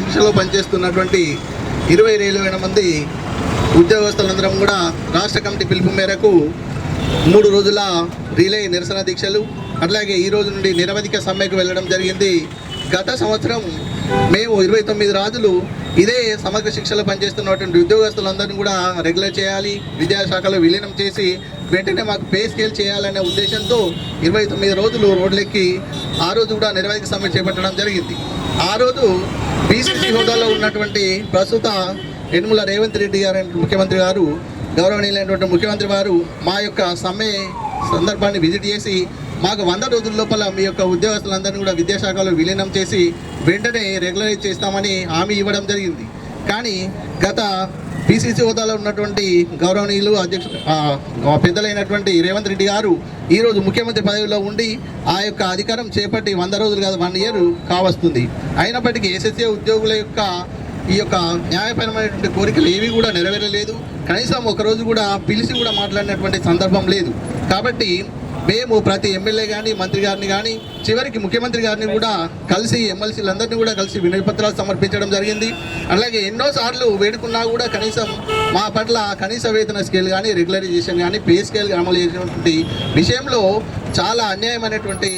శిక్షలో పనిచేస్తున్నటువంటి 20,000 మంది ఉద్యోగస్తులందరం కూడా రాష్ట్ర కమిటీ పిలుపు మేరకు 3 రోజుల రిలే నిరసన దీక్షలు అట్లాగే ఈ రోజు నుండి నిరవధిక సమ్మెకు వెళ్ళడం జరిగింది. గత సంవత్సరం మేము 29 రోజులు ఇదే సమగ్ర శిక్షలో పనిచేస్తున్నటువంటి ఉద్యోగస్తులందరినీ కూడా రెగ్యులర్ చేయాలి, విద్యాశాఖలో విలీనం చేసి వెంటనే మాకు పే స్కేల్ చేయాలనే ఉద్దేశంతో 29 రోజులు రోడ్లెక్కి ఆ రోజు కూడా నిరవధిక సమ్మె చేపట్టడం జరిగింది. ఆ రోజు బీసీసీ హోదాలో ఉన్నటువంటి ప్రస్తుత యనమల రేవంత్ రెడ్డి గారు ముఖ్యమంత్రి గారు, గౌరవనీయులైనటువంటి ముఖ్యమంత్రి వారు మా యొక్క సమ్మె సందర్భాన్ని విజిట్ చేసి మాకు 100 రోజుల లోపల మీ యొక్క ఉద్యోగస్తులందరినీ కూడా విద్యాశాఖలో విలీనం చేసి వెంటనే రెగ్యులరైజ్ చేస్తామని హామీ ఇవ్వడం జరిగింది. కానీ గత పీసీసీ హోదాలో ఉన్నటువంటి గౌరవనీయులు పెద్దలైనటువంటి రేవంత్ రెడ్డి గారు ఈరోజు ముఖ్యమంత్రి పదవిలో ఉండి ఆ యొక్క అధికారం చేపట్టి 100 రోజులు కాదు 1 ఇయర్ కావస్తుంది. అయినప్పటికీ ఎస్ఎస్ఏ ఉద్యోగుల యొక్క ఈ యొక్క న్యాయపరమైనటువంటి కోరికలు ఏవి కూడా నెరవేరలేదు. కనీసం ఒకరోజు కూడా పిలిచి కూడా మాట్లాడినటువంటి సందర్భం లేదు. కాబట్టి మేము ప్రతి ఎమ్మెల్యే కానీ మంత్రి గారిని కానీ చివరికి ముఖ్యమంత్రి గారిని కూడా కలిసి ఎమ్మెల్సీలందరినీ కూడా కలిసి వినతి పత్రాలు సమర్పించడం జరిగింది. అలాగే ఎన్నోసార్లు వేడుకున్నా కూడా కనీసం మా పట్ల కనీస వేతన స్కేల్ కానీ రెగ్యులరైజేషన్ కానీ పే స్కేల్ అమలు చేసినటువంటి విషయంలో చాలా అన్యాయమైనటువంటి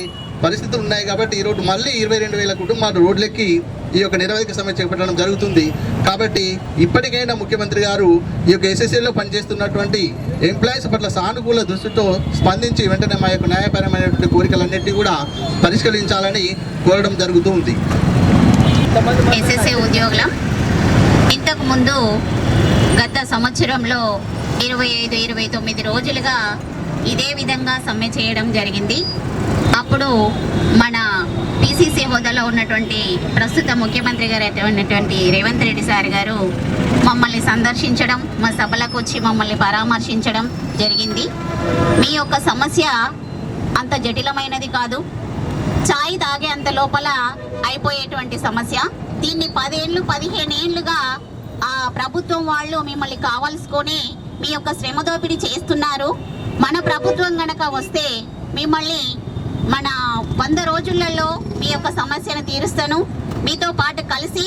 పరిస్థితులు ఉన్నాయి. కాబట్టి ఈరోజు మళ్ళీ 22,000 కుటుంబాలు రోడ్లెక్కి ఈ యొక్క నిరవధిక సమ్మె చేపట్టడం జరుగుతుంది. కాబట్టి ఇప్పటికైనా ముఖ్యమంత్రి గారు ఈ యొక్క ఎస్ఎస్ఏలో పనిచేస్తున్నటువంటి ఎంప్లాయీస్ పట్ల సానుకూల దృష్టితో స్పందించి వెంటనే మా యొక్క న్యాయపరమైనటువంటి కోరికలన్నింటినీ కూడా పరిష్కరించాలని కోరడం జరుగుతుంది. ఎస్ఎస్ఏ ఉద్యోగులం ఇంతకుముందు గత సంవత్సరంలో 25-29 రోజులుగా ఇదే విధంగా సమ్మె చేయడం జరిగింది. అప్పుడు మన పీసీసీ హోదాలో ఉన్నటువంటి ప్రస్తుత ముఖ్యమంత్రి గారు అయినటువంటి రేవంత్ రెడ్డి సార్ గారు మమ్మల్ని సందర్శించడం, మా సభలకు వచ్చి మమ్మల్ని పరామర్శించడం జరిగింది. మీ యొక్క సమస్య అంత జటిలమైనది కాదు, ఛాయ్ తాగే అంత లోపల అయిపోయేటువంటి సమస్య. దీన్ని 10 ఏళ్ళు 15 ఏళ్ళుగా ఆ ప్రభుత్వం వాళ్ళు మిమ్మల్ని కావాల్సుకొని మీ యొక్క శ్రమ దోపిడీ చేస్తున్నారు. మన ప్రభుత్వం గనక వస్తే మిమ్మల్ని మన 100 రోజులలో మీ యొక్క సమస్యను తీరుస్తాను, మీతో పాటు కలిసి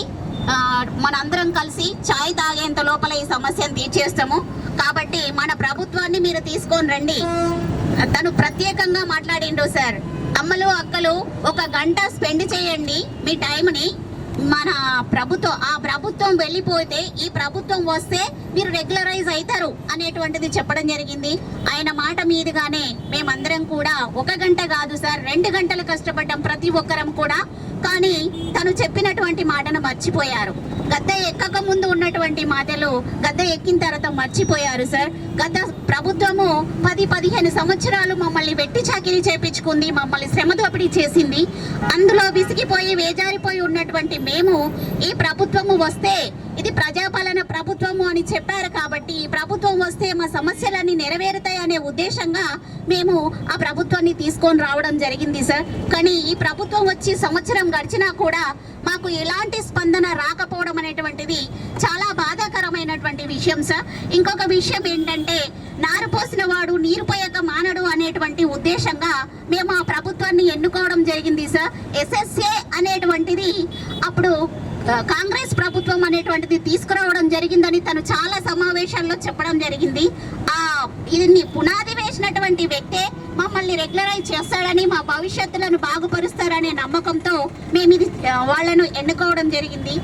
మనందరం కలిసి ఛాయ్ తాగేంత లోపల ఈ సమస్యను తీర్చేస్తాము. కాబట్టి మన ప్రభుత్వాన్ని మీరు తీసుకొని రండి. తను ప్రత్యేకంగా మాట్లాడిండు సార్. అమ్మలు అక్కలు 1 గంట స్పెండ్ చేయండి మీ టైంని. మన ప్రభుత్వం వెళ్ళిపోతే ఈ ప్రభుత్వం వస్తే మీరు రెగ్యులరైజ్ అవుతారు అనేటువంటిది చెప్పడం జరిగింది. ఆయన మాట మీదుగానే మేమందరం కూడా 1 గంట కాదు సార్ 2 గంటలు కష్టపడ్డాం ప్రతి ఒక్కరం కూడా. కానీ తను చెప్పినటువంటి మాటను మర్చిపోయారు. గద్దె ఎక్కక ముందు ఉన్నటువంటి మాటలు గద్దె ఎక్కిన తర్వాత మర్చిపోయారు సార్. గత ప్రభుత్వము 10-15 సంవత్సరాలు మమ్మల్ని వెట్టి చాకిరీ చేపించుకుంది, మమ్మల్ని శ్రమ దోపిడీ చేసింది. అందులో విసిగిపోయి వేజారిపోయి ఉన్నటువంటి మేము ఈ ప్రభుత్వము వస్తే ఇది ప్రజాపాలన ప్రభుత్వము అని చెప్పారు. కాబట్టి ఈ ప్రభుత్వం వస్తే మా సమస్యలన్నీ నెరవేరుతాయి అనే ఉద్దేశంగా మేము ఆ ప్రభుత్వాన్ని తీసుకొని రావడం జరిగింది సార్. కానీ ఈ ప్రభుత్వం వచ్చి సంవత్సరం గడిచినా కూడా మాకు ఎలాంటి స్పందన రాకపోవడం అనేటువంటిది చాలా బాధాకరమైనటువంటి విషయం సార్. ఇంకొక విషయం ఏంటంటే నారు పోసిన వాడు నీరు పోయక మానడు అనేటువంటి ఉద్దేశంగా మేము ఆ ప్రభుత్వాన్ని ఎన్నుకోవడం జరిగింది సార్. ఎస్ఎస్ఏ అనేటువంటిది అప్పుడు కాంగ్రెస్ ప్రభుత్వం అనేటువంటిది తీసుకురావడం జరిగిందని తను చాలా సమావేశాల్లో చెప్పడం జరిగింది. ఇది పునాది వేసినటువంటి వ్యక్తే మమ్మల్ని రెగ్యులరైజ్ చేస్తాడని, మా భవిష్యత్తులను బాగుపరుస్తారనే నమ్మకంతో మేము ఇది వాళ్ళను ఎన్నుకోవడం జరిగింది.